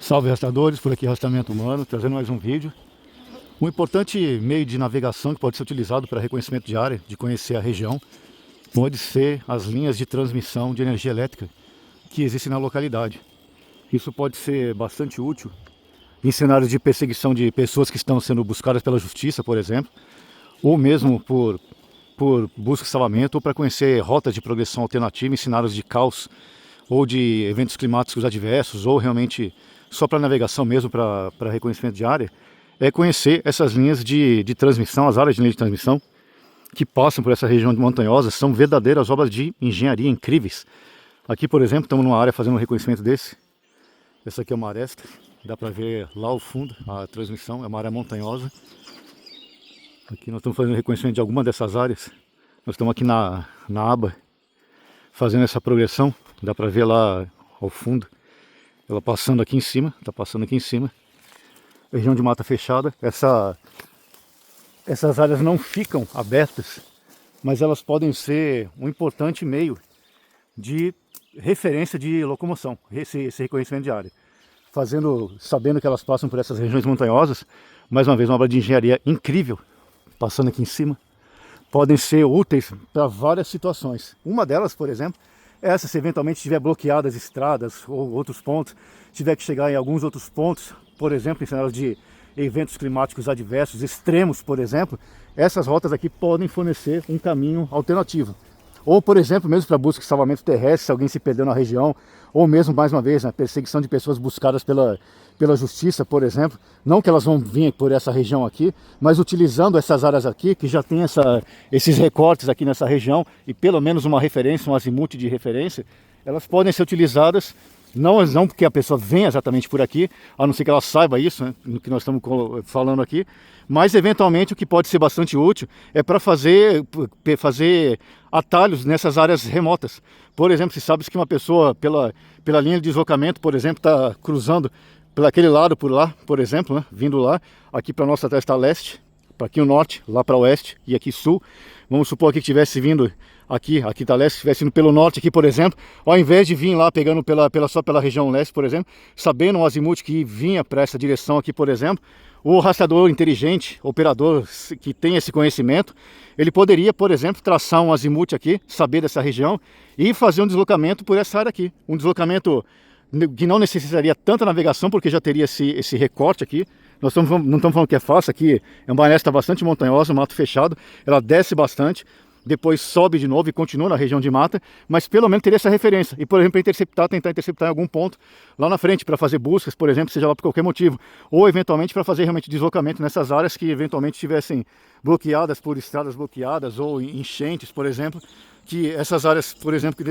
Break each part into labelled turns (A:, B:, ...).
A: Salve rastreadores, por aqui Rastreamento Humano, trazendo mais um vídeo. Um importante meio de navegação que pode ser utilizado para reconhecimento de área, de conhecer a região, pode ser as linhas de transmissão de energia elétrica que existem na localidade. Isso pode ser bastante útil em cenários de perseguição de pessoas que estão sendo buscadas pela justiça, por exemplo, ou mesmo por busca e salvamento, ou para conhecer rotas de progressão alternativa em cenários de caos ou de eventos climáticos adversos, ou realmente só para navegação mesmo, para reconhecimento de área, é conhecer essas linhas de transmissão, as áreas de linha de transmissão que passam por essa região montanhosa. São verdadeiras obras de engenharia incríveis. Aqui, por exemplo, estamos numa área fazendo um reconhecimento desse. Essa aqui é uma aresta, dá para ver lá ao fundo a transmissão, é uma área montanhosa. Aqui nós estamos fazendo reconhecimento de alguma dessas áreas. Nós estamos aqui na aba, fazendo essa progressão, dá para ver lá ao fundo. Ela passando aqui em cima, está passando aqui em cima. Região de mata fechada. Essas áreas não ficam abertas, mas elas podem ser um importante meio de referência de locomoção, esse reconhecimento de área. Sabendo que elas passam por essas regiões montanhosas, mais uma vez uma obra de engenharia incrível, passando aqui em cima, podem ser úteis para várias situações. Uma delas, por exemplo, se eventualmente tiver bloqueadas estradas ou outros pontos, tiver que chegar em alguns outros pontos, por exemplo, em cenários de eventos climáticos adversos, extremos, por exemplo, essas rotas aqui podem fornecer um caminho alternativo. Ou, por exemplo, mesmo para busca e salvamento terrestre, se alguém se perdeu na região, ou mesmo, mais uma vez, na perseguição de pessoas buscadas pela justiça, por exemplo. Não que elas vão vir por essa região aqui, mas utilizando essas áreas aqui, que já tem esses recortes aqui nessa região, e pelo menos uma referência, um azimuth de referência, elas podem ser utilizadas, não porque a pessoa venha exatamente por aqui, a não ser que ela saiba isso, né, no que nós estamos falando aqui, mas eventualmente o que pode ser bastante útil é para fazer atalhos nessas áreas remotas. Por exemplo, se sabe que uma pessoa pela linha de deslocamento, por exemplo, está cruzando pelaquele lado por lá, por exemplo, né, vindo lá, aqui para a nossa testa leste, para aqui o norte, lá para o oeste e aqui sul. Vamos supor aqui que estivesse vindo aqui está leste, estivesse indo pelo norte aqui, por exemplo, ao invés de vir lá pegando só pela região leste, por exemplo, sabendo o azimuth que vinha para essa direção aqui, por exemplo, o rastreador inteligente, operador que tem esse conhecimento, ele poderia, por exemplo, traçar um azimuth aqui, saber dessa região e fazer um deslocamento por essa área aqui. Um deslocamento que não necessitaria tanta navegação, porque já teria esse recorte aqui. Não estamos falando que é fácil, aqui é uma aresta bastante montanhosa, um mato fechado, ela desce bastante, depois sobe de novo e continua na região de mata, mas pelo menos teria essa referência. E, por exemplo, tentar interceptar em algum ponto lá na frente, para fazer buscas, por exemplo, seja lá por qualquer motivo, ou eventualmente para fazer realmente deslocamento nessas áreas que eventualmente estivessem bloqueadas por estradas bloqueadas ou enchentes, por exemplo, que essas áreas, por exemplo,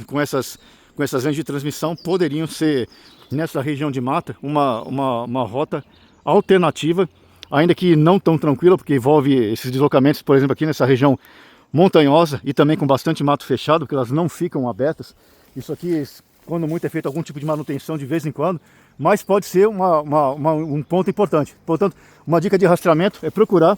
A: com essas linhas de transmissão poderiam ser, nessa região de mata, uma rota alternativa, ainda que não tão tranquila, porque envolve esses deslocamentos, por exemplo, aqui nessa região montanhosa e também com bastante mato fechado, porque elas não ficam abertas. Isso aqui, quando muito, é feito algum tipo de manutenção de vez em quando, mas pode ser um ponto importante. Portanto, uma dica de rastreamento é procurar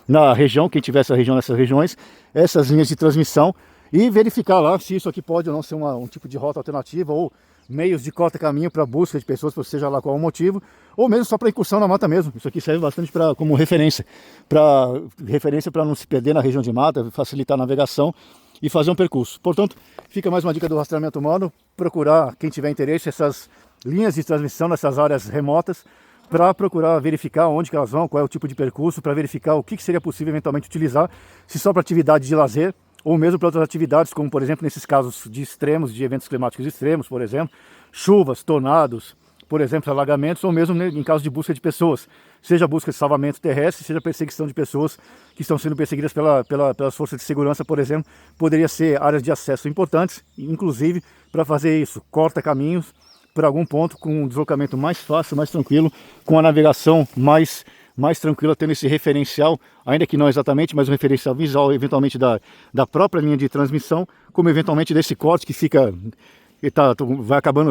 A: na região, quem tiver nessas regiões, essas linhas de transmissão e verificar lá se isso aqui pode ou não ser um tipo de rota alternativa ou meios de corta-caminho para busca de pessoas, seja lá qual o motivo, ou mesmo só para incursão na mata mesmo. Isso aqui serve bastante como referência para não se perder na região de mata, facilitar a navegação e fazer um percurso. Portanto, fica mais uma dica do rastreamento humano, procurar, quem tiver interesse, essas linhas de transmissão nessas áreas remotas, para procurar verificar onde que elas vão, qual é o tipo de percurso, para verificar o que seria possível eventualmente utilizar, se só para atividade de lazer, ou mesmo para outras atividades, como por exemplo nesses casos de extremos, de eventos climáticos extremos, por exemplo, chuvas, tornados, por exemplo, alagamentos, ou mesmo em caso de busca de pessoas, seja busca de salvamento terrestre, seja perseguição de pessoas que estão sendo perseguidas pelas forças de segurança, por exemplo, poderia ser áreas de acesso importantes, inclusive para fazer isso, corta caminhos para algum ponto com um deslocamento mais fácil, mais tranquilo, com a navegação mais tranquila, tendo esse referencial, ainda que não exatamente, mas um referencial visual, eventualmente da própria linha de transmissão, como eventualmente desse corte que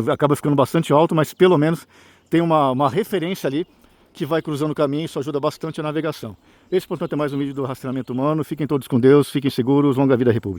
A: acaba ficando bastante alto, mas pelo menos tem uma referência ali que vai cruzando o caminho, e isso ajuda bastante a navegação. Esse, portanto, é mais um vídeo do Rastreamento Humano. Fiquem todos com Deus, fiquem seguros, longa vida à República.